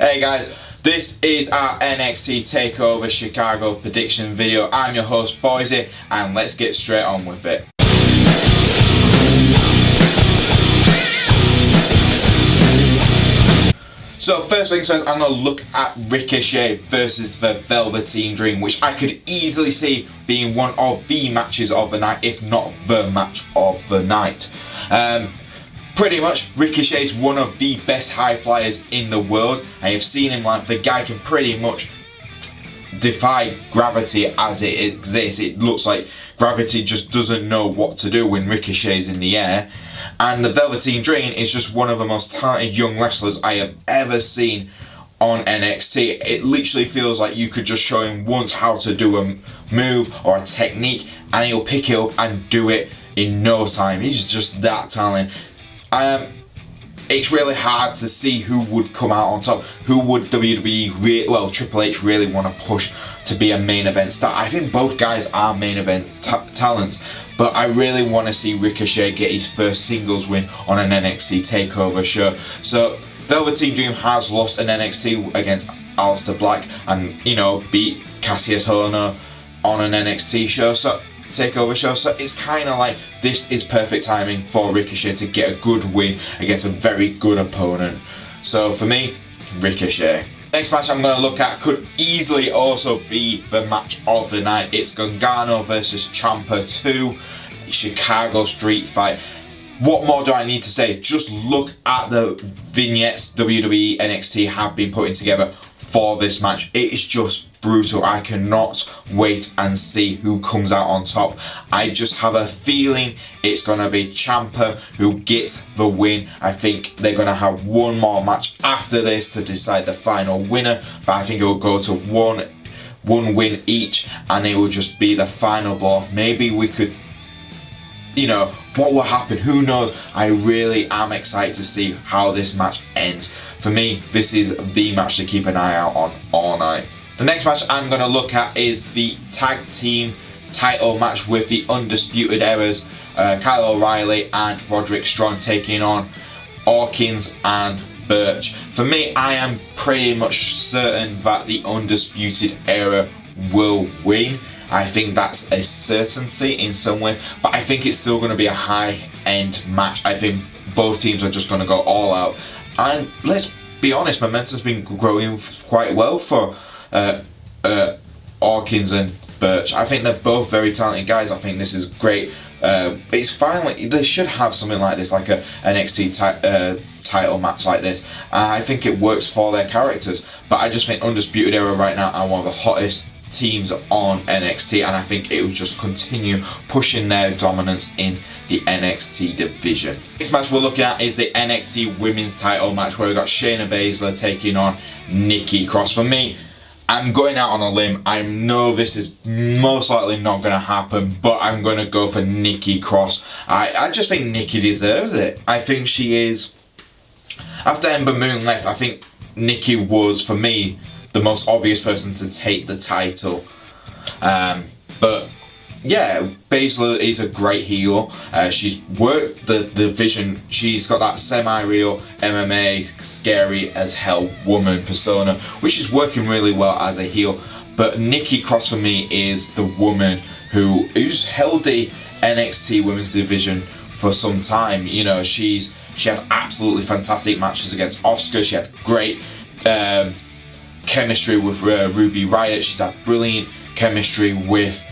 Hey guys, this is our NXT TakeOver Chicago prediction video. I'm your host Boise, and let's get straight on with it. So first things first, I'm going to look at Ricochet versus the Velveteen Dream, which I could easily see being one of the matches of the night, if not the match of the night. Pretty much, Ricochet's one of the best high flyers in the world. I have seen him, like, the guy can pretty much defy gravity as it exists. It looks like gravity just doesn't know what to do when Ricochet's in the air. And the Velveteen Dream is just one of the most talented young wrestlers I have ever seen on NXT. It literally feels like you could just show him once how to do a move or a technique and he'll pick it up and do it in no time. He's just that talented. It's really hard to see who would come out on top. Who would WWE, Triple H really want to push to be a main event star? I think both guys are main event talents, but I really want to see Ricochet get his first singles win on an NXT TakeOver show. So Velveteen Dream has lost an NXT against Aleister Black and, beat Cassius Ohno on an NXT show. TakeOver show, so it's kind of like this is perfect timing for Ricochet to get a good win against a very good opponent. So for me, Ricochet. Next match I'm going to look at could easily also be the match of the night. It's Gargano versus Ciampa 2, Chicago street fight. What more do I need to say? Just look at the vignettes WWE NXT have been putting together for this match. It is just brutal. I cannot wait and see who comes out on top. I just have a feeling it's going to be Ciampa who gets the win. I think they're going to have one more match after this to decide the final winner, but I think it will go to one win each and it will just be the final blow off. Maybe we could, what will happen? Who knows? I really am excited to see how this match ends. For me, this is the match to keep an eye out on all night. The next match I'm going to look at is the tag team title match with the Undisputed Eras, Kyle O'Reilly and Roderick Strong taking on Hawkins and Burch. For me, I am pretty much certain that the Undisputed Era will win. I think that's a certainty in some way, but I think it's still going to be a high-end match. I think both teams are just going to go all out. And let's be honest, momentum's been growing quite well for Hawkins and Burch. I think they're both very talented guys. I think this is great. It's finally, they should have something like this, like a NXT title match like this. I think it works for their characters, but I just think Undisputed Era right now are one of the hottest teams on NXT, and I think it will just continue pushing their dominance in the NXT division. Next match we're looking at is the NXT Women's title match where we've got Shayna Baszler taking on Nikki Cross. For me, I'm going out on a limb. I know this is most likely not going to happen, but I'm going to go for Nikki Cross. I just think Nikki deserves it. I think she is. After Ember Moon left, I think Nikki was, for me, the most obvious person to take the title. But yeah, Baszler is a great heel. She's worked the division. She's got that semi-real MMA, scary as hell woman persona, which is working really well as a heel. But Nikki Cross for me is the woman who's held the NXT Women's division for some time. She had absolutely fantastic matches against Asuka. She had great chemistry with Ruby Riott. She's had brilliant chemistry with,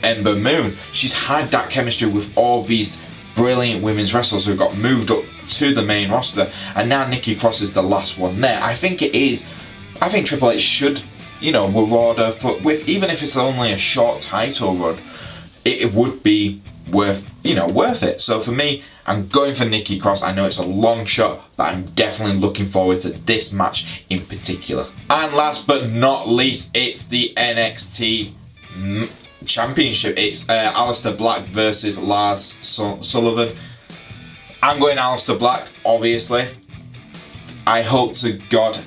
Ember Moon. She's had that chemistry with all these brilliant women's wrestlers who got moved up to the main roster, and now Nikki Cross is the last one there. I think Triple H should, reward her with, even if it's only a short title run, it would be worth it. So for me, I'm going for Nikki Cross. I know it's a long shot, but I'm definitely looking forward to this match in particular. And last but not least, it's the NXT Championship. It's Aleister Black versus Lars Sullivan. I'm going Aleister Black, obviously. I hope to God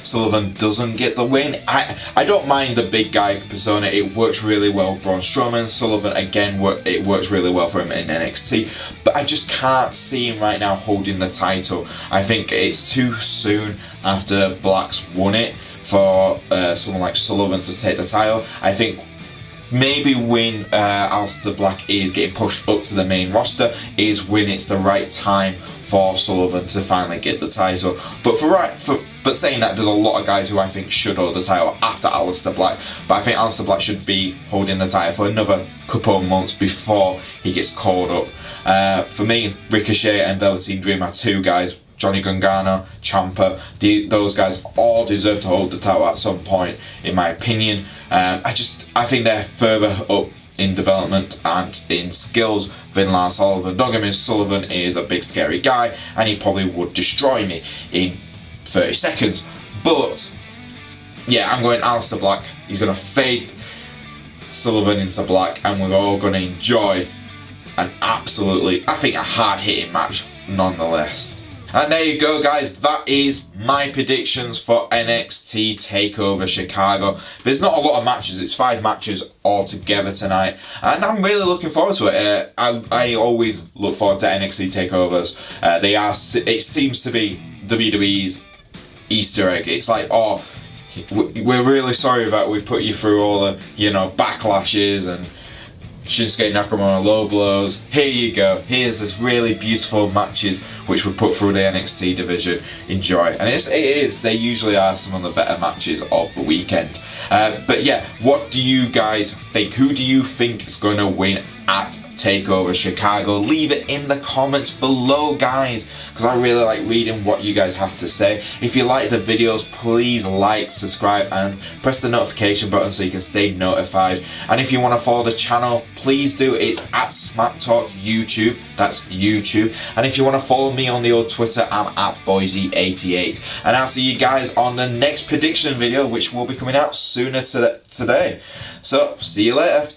Sullivan doesn't get the win. I don't mind the big guy persona, it works really well. Braun Strowman, Sullivan, again, it works really well for him in NXT, but I just can't see him right now holding the title. I think it's too soon after Black's won it for someone like Sullivan to take the title. I think maybe when Aleister Black is getting pushed up to the main roster is when it's the right time for Sullivan to finally get the title. But saying that, there's a lot of guys who I think should hold the title after Aleister Black. But I think Aleister Black should be holding the title for another couple of months before he gets called up. For me, Ricochet and Velveteen Dream are two guys. Johnny Gargano, Ciampa, those guys all deserve to hold the title at some point, in my opinion. I think they're further up in development and in skills than Lars Sullivan. Don't get me, Sullivan is a big scary guy and he probably would destroy me in 30 seconds. But yeah, I'm going Aleister Black. He's going to fade Sullivan into black and we're all going to enjoy an absolutely, I think, a hard-hitting match nonetheless. And there you go, guys, that is my predictions for NXT TakeOver Chicago. There's not a lot of matches, it's 5 matches altogether tonight, and I'm really looking forward to it. I always look forward to NXT TakeOvers. It seems to be WWE's Easter egg. It's like, oh, we're really sorry that we put you through all the, backlashes and Shinsuke Nakamura low blows. Here you go. Here's this really beautiful matches which we put through the NXT division. Enjoy. And it is. They usually are some of the better matches of the weekend. But yeah, what do you guys think? Who do you think is going to win at TakeOver Chicago? Leave it in the comments below, guys, because I really like reading what you guys have to say. If you like the videos, please like, subscribe, and press the notification button so you can stay notified. And if you want to follow the channel, please do. It's at Smack Talk YouTube. That's YouTube. And if you want to follow me on the old Twitter, I'm at Boise88. And I'll see you guys on the next prediction video, which will be coming out sooner today. So, see you later.